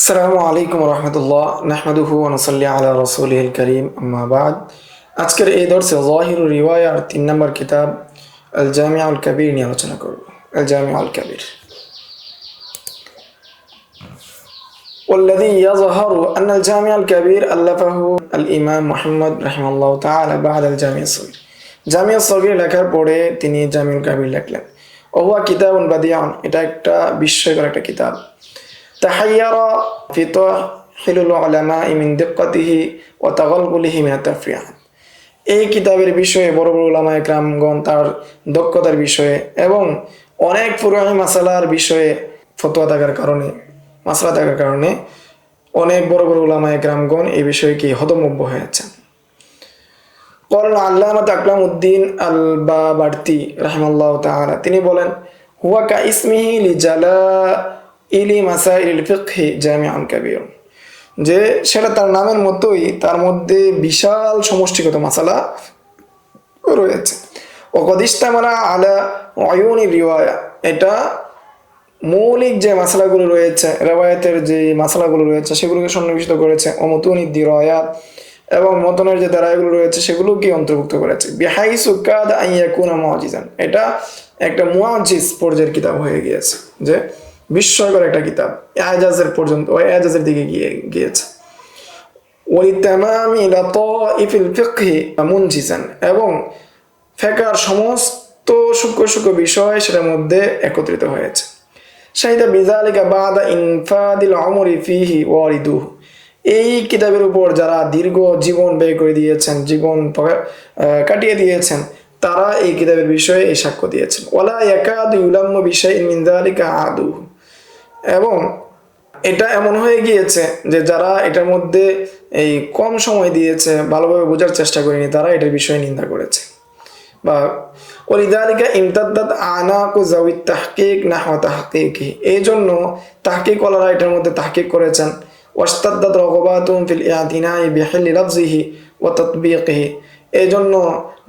আসসালামু আলাইকুম রহমতুল্লাহ নাহমাদুহু ওয়া নুসাল্লি আলা রাসূলিহিল কারীম আম্মা বাদ। আজকের এই দর্শে যাহিরুর রিওয়ায়ার 3 নম্বর কিতাব আল জামিউল কাবীর নিয়ে আলোচনা করব। আল জামিউল কাবীর والذي يظهر أن الجامع الكبير ألفه الإمام محمد رحمه الله تعالى بعد الجامع الصغير। জামিউ সগীর লেখার পরে তিনি জামিউল কাবীর লিখলেন। ওহুয়া কিতাবুন বাদিউন, এটা একটা বিস্ময়কর একটা কিতাব। তাহাইয়ারা ফি তাহিলুল উলামা মিন দিক্কাতিহি ওয়া তাগালগুলিহি মিন আত-তাফরিয়াত। এই কিতাবের বিষয়ে বড় বড় উলামায়ে কেরামগণ তার দক্ষতার বিষয়ে এবং অনেক ফুরুঈ মাসালার বিষয়ে ফতোয়া থাকার কারণে মাসলা থাকার কারণে অনেক বড় বড় উলামায়ে কেরামগণ এই বিষয়ে কি হতমুগ্ধ হয়েছেন। قال আল্লামা আকরামউদ্দিন আল বাবারতি রাহিমাহুল্লাহ তাআলা, তিনি বলেন, হুয়া কা ইসমিহি লিজালাইলি মাসাইলিল ফিকহি জামিউন কাবীর, যে সেটা তার নামের মতোই তার মধ্যে বিশাল সমষ্টিগত মাসালা রয়েছে। ওয়াকাদ ইশতামালা আলা উয়ুনি রিওয়ায়া, এটা মৌলিক যে মাসালাগুলো রয়েছে, রিওয়ায়াতের যে মাসালাগুলো রয়েছে সেগুলোকে সন্নিবেশিত করেছে। ও মুতুনিদ দিরায়াত, এবং মতনের যে ধারাগুলো রয়েছে সেগুলোকে অন্তর্ভুক্ত করেছে। বিহাইসু কাদ আন ইয়াকুনা মুআজিজান, এটা একটা মুআজিজ পর্যায়ের কিতাব হয়ে গিয়েছে, যে বিস্ময়কর একটা কিতাব, এজাজের পর্যন্ত এজাজের দিকে গিয়েছে। ওয়ালিতামামি লাতাইফিল ফিকহি মুনজিজান, এবং ফিকহের সমস্ত সূক্ষ্ম সূক্ষ্ম বিষয় সেটার মধ্যে একত্রিত হয়েছে। শাহিদা বিযালিকা বাদা ইনফাদিল উমরি ফিহি ওয়ারিদুহু, এই কিতাবের উপর যারা দীর্ঘ জীবন ব্যয় করে দিয়েছেন, জীবন কাটিয়ে দিয়েছেন, তারা এই কিতাবের বিষয়ে এই সাক্ষ্য দিয়েছেন। ওয়ালা ইয়াকাদু ইউলাম্মু বিশাইইন মিন যালিকা আদু, এবং এটা এমন হয়ে গিয়েছে যে যারা এটার মধ্যে এই কম সময় দিয়েছে, ভালোভাবে বোঝার চেষ্টা করেনি, তারা এটার বিষয়ে নিন্দা করেছে। বা ওয়ালিযালিকা ইমতাদ্দাত আনাকু যাওয়িত তাহকিক নাহওয়া তাহকিকি, এই জন্য তাহকিক ওয়ালারা এটার মধ্যে তাহকিক করেছেন। ওয়াস্তাদ্দাত রাগবাতুহুম ফিল ইআতিনাই বিহিল্লি লাফজিহি ওয়া তাতবিকিহি, এই জন্য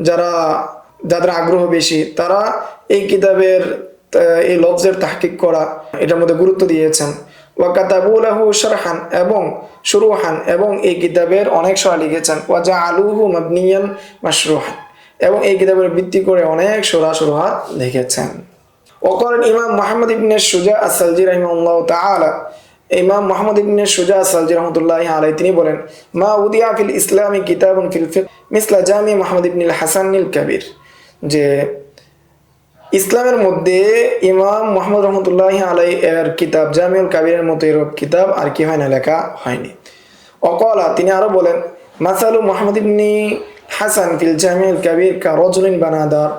যাদের আগ্রহ বেশি তারা এই কিতাবের এই লফজের তাহকিক করা এটার মধ্যে গুরুত্ব দিয়েছেন। ওয়া কাতাবু লাহু শারহান এবং শুরুহান, এবং এই কিতাবের অনেক শরহ লিখেছেন। ওয়া জাআলুহু মাবনিয়ান মাশরুহান, এবং এই কিতাবের ভিত্তি করে অনেক শরহাত লিখেছেন। ওয়াকাল ইমাম মুহাম্মদ ইবনে সুজা আস-সালজি রাহিমাহুল্লাহু তাআলা, ইমাম মুহাম্মদ ইবনে সুজা আস-সালজি রাহমাতুল্লাহি আলাইহি, তিনি বলেন, মা উদিয়া ফিল ইসলামি কিতাবুন ফিল ফিকহ মিসলা জামি মুহাম্মদ ইবনুল হাসানিল কাবীর, যে ইসলামের মধ্যে ইমাম মুহাম্মদ রহমতুল্লাহি আলাইহি এর কিতাব জামিউল কাবীরের মতো এরূপ কিতাব আর কি হয় না, লেখা হয়নি। ওয়াকালা, তিনি আরো বলেন, মাসালু মুহাম্মদ ইবনে হাসান ফিল জামিউল কাবীর কা রাজুলিন বানাদার,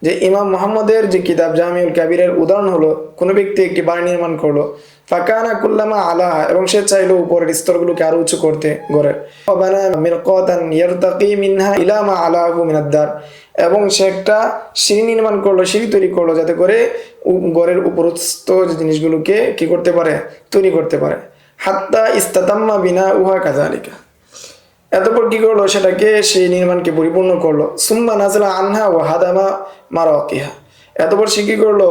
যে ইমাম মুহাম্মদের যে কিতাব জামিউল কাবীরের উদাহরণ হলো কোনো ব্যক্তি একটি বাড়ি নির্মাণ করলো, ফাকানা কুল্লামা আলাহা, এবং সে চাইলো উপরের স্তরগুলোকে আরো উঁচু করতে ঘরের, বানা মিরকাতান ইয়ারতাকি মিনহা ইলা মা আলাহু মিনাদ-দার, এবং সে একটা সিঁড়ি নির্মাণ করলো, সিঁড়ি তৈরি করলো যাতে করে ঘরের উপরস্থ যে জিনিসগুলোকে কি করতে পারে, তৈরি করতে পারে। হাত্তা ইস্তাতাম্মা বিনা উহা কাযালিকা, এতপর কি করলো, সেটাকে সেই নির্মাণকে পরিপূর্ণ করলো। সুম্মা নাজলা আনহা ওয়া হাদামা মারাকিহা, এতপর সে কি করলো,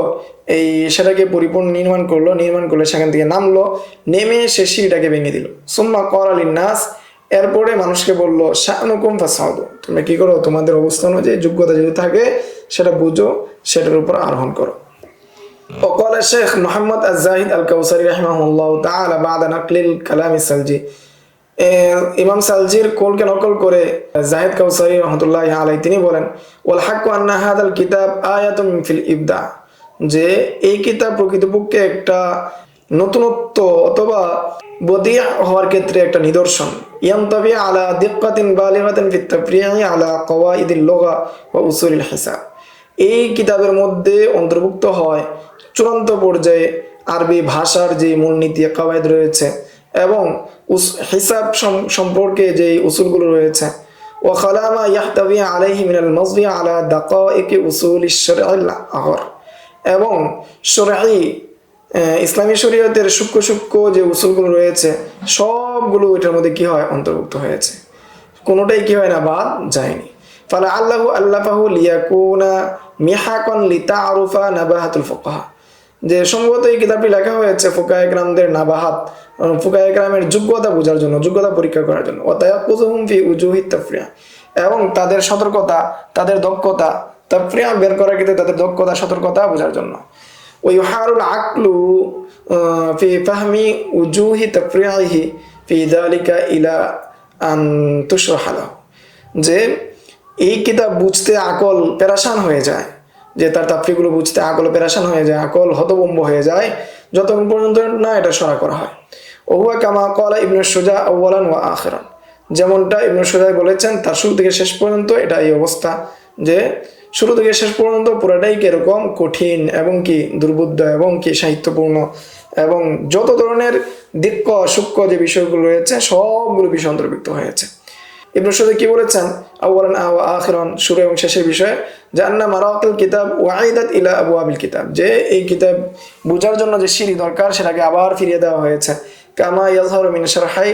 এই সেটাকে পরিপূর্ণ নির্মাণ করলে সেখান থেকে নামলো, নেমে সে সিঁড়িটাকে ভেঙে দিল। সুম্মা ক্বালা লিন-নাস, এরপরে মানুষকে বললো, শানুকুম ফাসাউদু, তোমরা কি করো, তোমাদের অবস্থা অনুযায়ী যোগ্যতা যদি থাকে সেটা বুঝো, সেটার উপর আরোহণ করো। وقال الشيخ محمد الزاهد الكوثري رحمه الله تعالى بعد نقل الكلام السلجي, ইমাম সালজির কোলকে নকল করে জাহিদ কাউসারি রহমতুল্লাহি আলাইহি তিনি বলেন, ওয়াল হাক্কু আন্না হাদাল কিতাব আয়াতুন ফিল ইবদা, যে এই কিতাব প্রকৃতপক্ষে একটা নতুনত্ব অথবা বদিয়া হওয়ার ক্ষেত্রে একটা নিদর্শন। ইয়ানতাবি আলা দিক্কাতিন বালিগাতিন ফিত তাফরিঈ আলা কওয়াইদিল লুগা ওয়া উসুলিল হিসাব, এই কিতাবের মধ্যে অন্তর্ভুক্ত হয় চূড়ান্ত পর্যায়ে আরবি ভাষার যে মূলনীতি কাওয়াইদ রয়েছে এবং হিসাব সম্পর্কে যে উসুলগুলো রয়েছে। ওয়া খালামা ইয়াহতাবি আলাইহি মিনাল মাজবি আলা দাকাইকি উসুলিশ শারঈল আগর, এবং শরঈ ইসলামী শরীয়তের সূক্ষ্ম সূক্ষ্ম যে উসুলগুলো রয়েছে সবগুলো এটার মধ্যে কি হয়, অন্তর্ভুক্ত হয়েছে, কোনোটাই কি হয় না, বাদ যায়নি। ফালা আল্লাহু আল্লাফাহু লিয়াকুনা মিহাকান লিতাআরুফা নাবাহাতুল ফুকাহা, যে সম্ভবত এই কিতাবটি লেখা হয়েছে ফুকায়ে কেরামদের নাবাহাত, ফুকায়ে কেরামের যোগ্যতা বোঝার জন্য, যোগ্যতা পরীক্ষা করার জন্য। ও তায়াক্কুযুহুম ফি উজুহিত তাফরিয়া, এবং তাদের সতর্কতা, তাদের দক্ষতা, তাফরিয়া বের করার ক্ষেত্রে তাদের দক্ষতা, সতর্কতা বোঝার জন্য। ওয়া ইউহারুল আকলু ফি ফাহমি উজুহি তাফরিয়াহি ফি যালিকা ইলা আন তুশরাহা লাহু, যে এই কিতাব বুঝতে আকল পেরেশান হয়ে যায়, যে তার তাফসীরগুলো বুঝতে আকল পেরেশান হয়ে যায়, আকল হতভম্ব হয়ে যায়, যতক্ষণ পর্যন্ত না এটা সরা করা হয়। ওহুয়া কামা ক্বালা ইবনে সুজা আউয়ালান ওয়া আখিরান, যেমনটা ইবনে সুজা বলেছেন তার শুরু থেকে শেষ পর্যন্ত এটা এই অবস্থা, যে শুরু থেকে শেষ পর্যন্ত পুরোটাই কিরকম কঠিন এবং কি দুর্বোধ্য এবং কি সাহিত্যপূর্ণ, এবং যত ধরনের দিক্ক সূক্ষ্ম যে বিষয়গুলো রয়েছে সবগুলো বিষয় অন্তর্ভুক্ত হয়েছে। ইবনে সুজা কি বলেছেন, আউয়ালান ওয়া আখিরান, শুরু এবং শেষের বিষয়ে, যে আন্না মারাকিল কিতাব ওয়াইদাত ইলা আবওয়াবিল কিতাব, যে এই কিতাব বোঝার জন্য যে সিঁড়ি দরকার সেটাকে আবার ফিরিয়ে দেওয়া হয়েছে। কামা ইয়াজহারু মিন শারহাই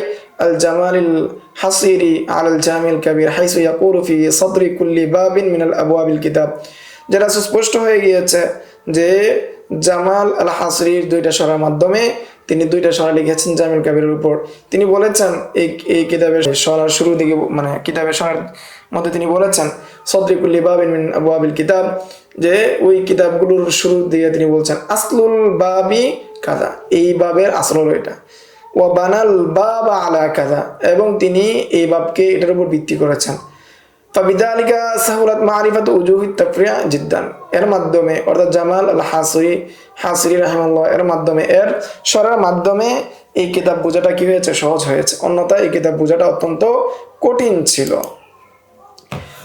আল জামালিল হাসিরি আলাল জামিল কাবীর হাইসু ইয়াকুলু ফি সাদরি কুল্লি বাবিন মিনাল আবওয়াবিল কিতাব, যেটা স্পষ্ট হয়ে গিয়েছে যে জামাল আল হাসরির দুইটা সরার মাধ্যমে, তিনি দুইটা সরা লিখেছেন জামিল কাবিরের উপর। তিনি বলেছেন এই কিতাবের সরার শুরু দিকে, মানে কিতাবের সরার মধ্যে তিনি বলেছেন সাদরি কুল্লি বাবিন মিন আবওয়াবিল কিতাব, যে ওই কিতাবগুলোর শুরু দিয়ে তিনি বলছেন আসলুল বাবি কাযা, এই বাবের আসল হলো এটা, ওয়া বানাল বাবা আলা কাযা, এবং তিনি এই বাবকে এটার উপর ভিত্তি করেছেন। ফাবিদালিকা সাহুলাত মারিফাতু উজুহিত তাফরিয়া জিদ্দান, এর মাধ্যমে অর্থাৎ জামাল আল হাসিরি রাহিমাহুল্লাহ এর মাধ্যমে, এর সরার মাধ্যমে এই কিতাব বোঝাটা কি হয়েছে, সহজ হয়েছে, অন্যথায় এই কিতাব বোঝাটা অত্যন্ত কঠিন ছিল।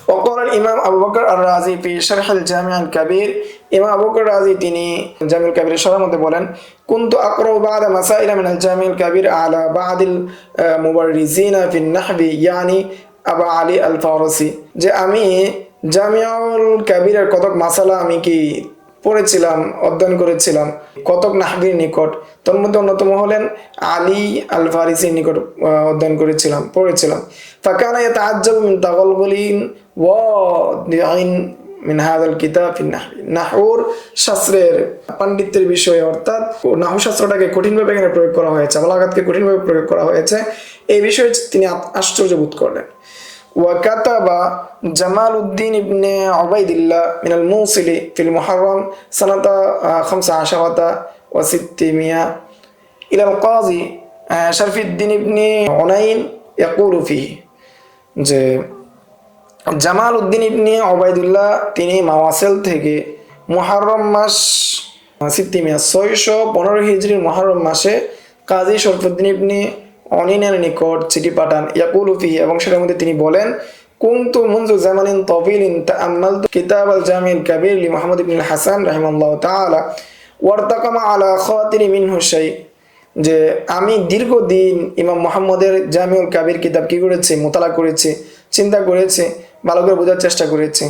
ওয়াকাল ইমাম আবু বকর আর-রাজি ফি শারহ আল-জামি' আল-কাবীর, ইমাম আবু বকর রাজি তিনি জামিউল কাবীরের সরার মধ্যে বলেন, কুনতু আকরাউ বা'দা মাসাইল মিন আল-জামি' আল-কাবীর আলা বা'দিল মুবাররিজিনা ফি আন-নাহবি ইয়ানি আবা আলী আল ফারসি, যে আমি জামিউল কাবীরের কতক মাসালা আমি কি পড়েছিলাম, অধ্যয়ন করেছিলাম কতক নাহবির নিকট, তার মধ্যে অন্যতম হলেন আলী আল ফারিসির নিকট অধ্যয়ন করেছিলাম, পড়েছিলাম। ফাকানা ইয়াতাআজ্জাবু মিন তাগালগুলিন ওয়া দিআইন মিন হাযাল কিতাব ফি নাহবি, নাহউর শাস্ত্রের পাণ্ডিত্যের বিষয়ে, অর্থাৎ নাহু শাস্ত্রটাকে কঠিনভাবে এখানে প্রয়োগ করা হয়েছে, বালাগাতকে কঠিনভাবে প্রয়োগ করা হয়েছে, এই বিষয়ে তিনি আশ্চর্য বোধ করলেন। وكتب جمال الدين ابن عبيد الله من الموصل في المحرم سنة 15 و600 إلى القاضي شرف الدين ابن عنين يقول فيه, যে জামাল উদ্দিন ইবনে ওবাইদুল্লাহ তিনি মাওয়াসিল থেকে মুহররম মাস 615 হিজরির মুহররম মাসে কাজী শরফুদ্দিন ইবনে অনিনের নিকট চিঠি পাঠান। ইয়াকুলু ফিহি, এবং সেটার মধ্যে তিনি বলেন, কুনতু মুনযু জামানিন তাওয়িলিন তাআম্মালতু কিতাব আল-জামি' আল-কাবীর লি মুহাম্মদ ইবনে হাসান রাহিমাহুল্লাহ তাআলা ওয়ারতাকামা আলা খাতিরি মিনহু শাই, যে আমি দীর্ঘদিন ইমাম মুহাম্মদের জামিউল কাবীর কিতাব কি করেছি, মুতালা করেছি, চিন্তা করেছি, ভালো করে বোঝার চেষ্টা করেছি।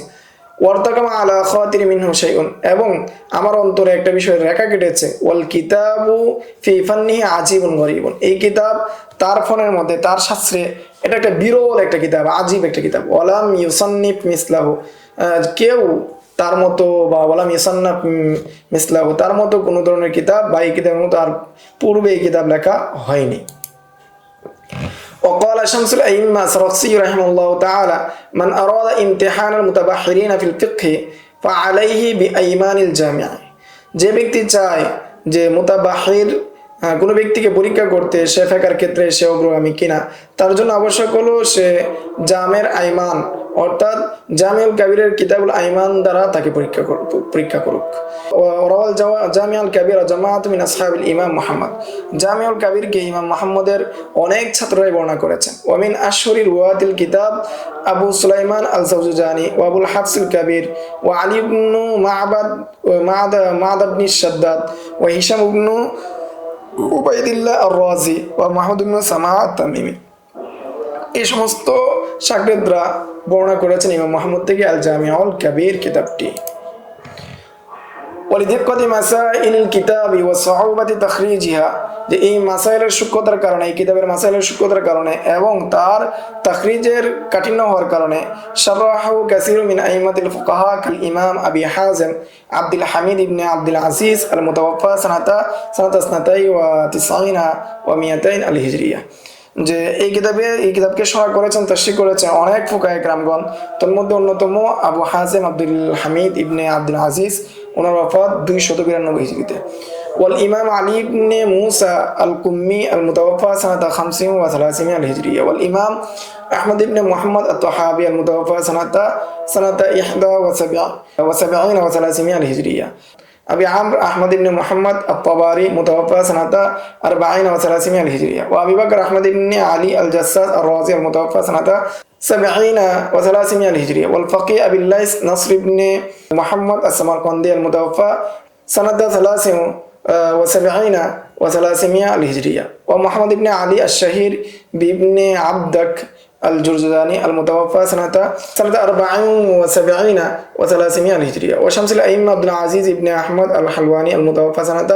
ওয়ারতাকামা আলা খাতিরি মিনহু শাইউন, এবং আমার অন্তরে একটা বিষয় রেখা কেটেছে। ওয়াল কিতাবু ফি ফান্নিহি আজীবুন গরীবুন, এই কিতাব তার ফনের মধ্যে, তার শাস্ত্রে এটা একটা বিরল একটা কিতাব, আজীব একটা কিতাব। ওয়ালাম ইউসান্নিফ মিসলাহু, কেউ তার মতো, বা ওয়ালাম ইউসান্নাফ মিসলাহু, তার মতো কোনো ধরনের কিতাব বা এই কিতাবের মতো আর পূর্বে এই কিতাব লেখা হয়নি। وقال شمس الأئمة السرخسي رحمه الله تعالى من أراد امتحان المتبحرين في الفقه فعليه بأيمان الجامع, যে ব্যক্তি চায় যে মুতাবাহির কোনো ব্যক্তিকে পরীক্ষা করতে, সে ফিকহের ক্ষেত্রে সে অগ্রগামী কিনা, তার জন্য আবশ্যক হলো সে জামের আইমান অর্থাৎ জামিউল কাবীরের কিতাবুল আইমান দ্বারা তাকে পরীক্ষা করুক। ওয়ারাওয়াল জামিউল কাবীর জামাআত মিন আসহাবিল ইমাম মুহাম্মদ, জামিউল কাবীরকে ইমাম মুহাম্মদের অনেক ছাত্ররাই বর্ণনা করেছেন। ওয়া মিন আশহুরির রুয়াতিল কিতাব আবু সুলাইমান আল জাওজানি ওয়া আবুল হাফসিল কাবীর ওয়া আলী ইবনে মা'বাদ ইবনে শাদ্দাদ ওয়া হিশাম ইবনে উবাইদুল্লাহ আর-রাজি ওয়া মাহমুদ ইবনে সামা আত-তামিমি, এই সমস্ত শাগরেদরা বর্ণনা করেছেন ইমাম মুহাম্মদ থেকে আল জামিউল কাবীর কিতাবটি। ওয়ালিদিক্কাতি মাসাইলিল কিতাবি ওয়া সাউবাতি তাখরিজিহা, যে এই মাসাইলের সূক্ষ্মতার কারণে, এই কিতাবের মাসাইলের সূক্ষ্মতার কারণে এবং তার তাখরিজের কাঠিন্য হওয়ার কারণে শারাহু কাসীরু মিন আইমাতিল ফুকাহা কাল ইমাম আবি হাযিম আব্দুল হামিদ ইবনে আব্দুল আজিজ আল মুতাওয়াফা সানাতা 92 ওয়া 200 আল হিজরিয়া। যে এই কিতাবকে সহায় করেছেন, তাশরীহ করেছেন অনেক ফুকাহে কেরামগণ। তার মধ্যে অন্যতম আবু হাযিম আব্দুল হামিদ ইবনে আব্দুল আজিজ, ওনার ওয়াফাত 292 হিজরিতে। ওয়াল ইমাম আলী ইবনে মুসা আল কুম্মি আল মুতাওয়াফা সানাতা 50 ওয়া 300 আল হিজরিয়া। ওয়াল ইমাম আহমদ ইবনে মুহাম্মদ আত-তাহাবি আল মুতাওয়াফা সানাতা 71 ওয়া 300 আল হিজরিয়া। أبي عمرو أحمد بن محمد الطبري متوفى سنة 40 و300 الهجرية. وأبي بكر أحمد بن علي الجساس الرازي المتوفى سنة 70 و300 الهجرية. والفقيه أبي الليث نصر بن محمد السمرقندي المتوفى سنة 73 و300 الهجرية. ومحمد بن علي الشهير بابن عبدك الجرجاني المتوفى سنة 74 و300 الهجرية. وشمس الأئمة عبد العزيز بن أحمد الحلواني المتوفى سنة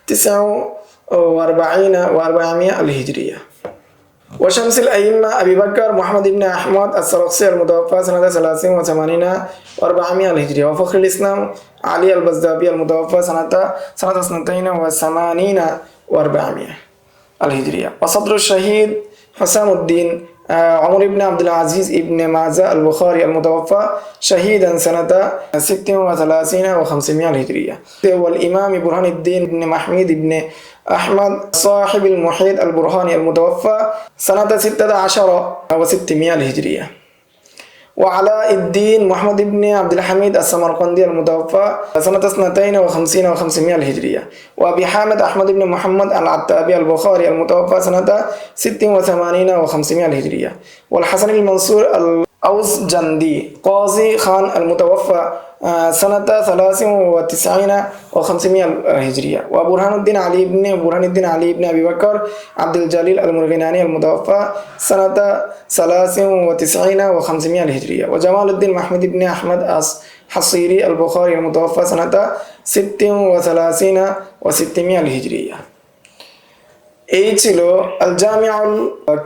49 و400 الهجرية. وشمس الأئمة أبي بكر محمد بن أحمد السرخسي المتوفى سنة 30 و80 و400 الهجرية. وفخر الإسلام علي البزدابي المتوفى سنة 82 و80 و400 الهجرية. وصدر الشهيد حسام الدين عمر بن عبد العزيز ابن معزة البخاري المتوفى شهيدا سنة 36 و500 الهجرية. والإمام برهان الدين بن محمود بن أحمد صاحب المحيط البرهاني المتوفى سنة 16 و600 الهجرية. وعلاء الدين محمد بن عبد الحميد السمرقندي المتوفى سنة 52 و500 الهجرية. وأبي حامد أحمد بن محمد العتابي البخاري المتوفى سنة 86 و500 الهجرية. والحسن المنصور الأوزجندي قاضي خان المتوفى سنة 93 و500 الهجرية. وبرهان الدين علي بن أبي بكر عبد الجليل المرغناني المتوفى سنة 93 و500 الهجرية. وجمال الدين محمد بن أحمد حصيري البخاري المتوفى سنة 36 و600 الهجرية. এই ছিল আল জামিউল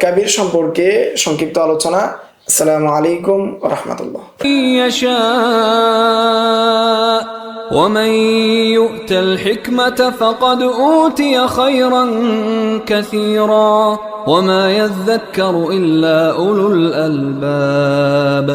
কাবির সম্পর্কে সংক্ষিপ্ত আলোচনা। আসসালামু আলাইকুম ওয়া রাহমাতুল্লাহ। ومن يؤت الحكمة فقد أوتي خيرا كثيرا وما يذكر إلا أولو الألباب.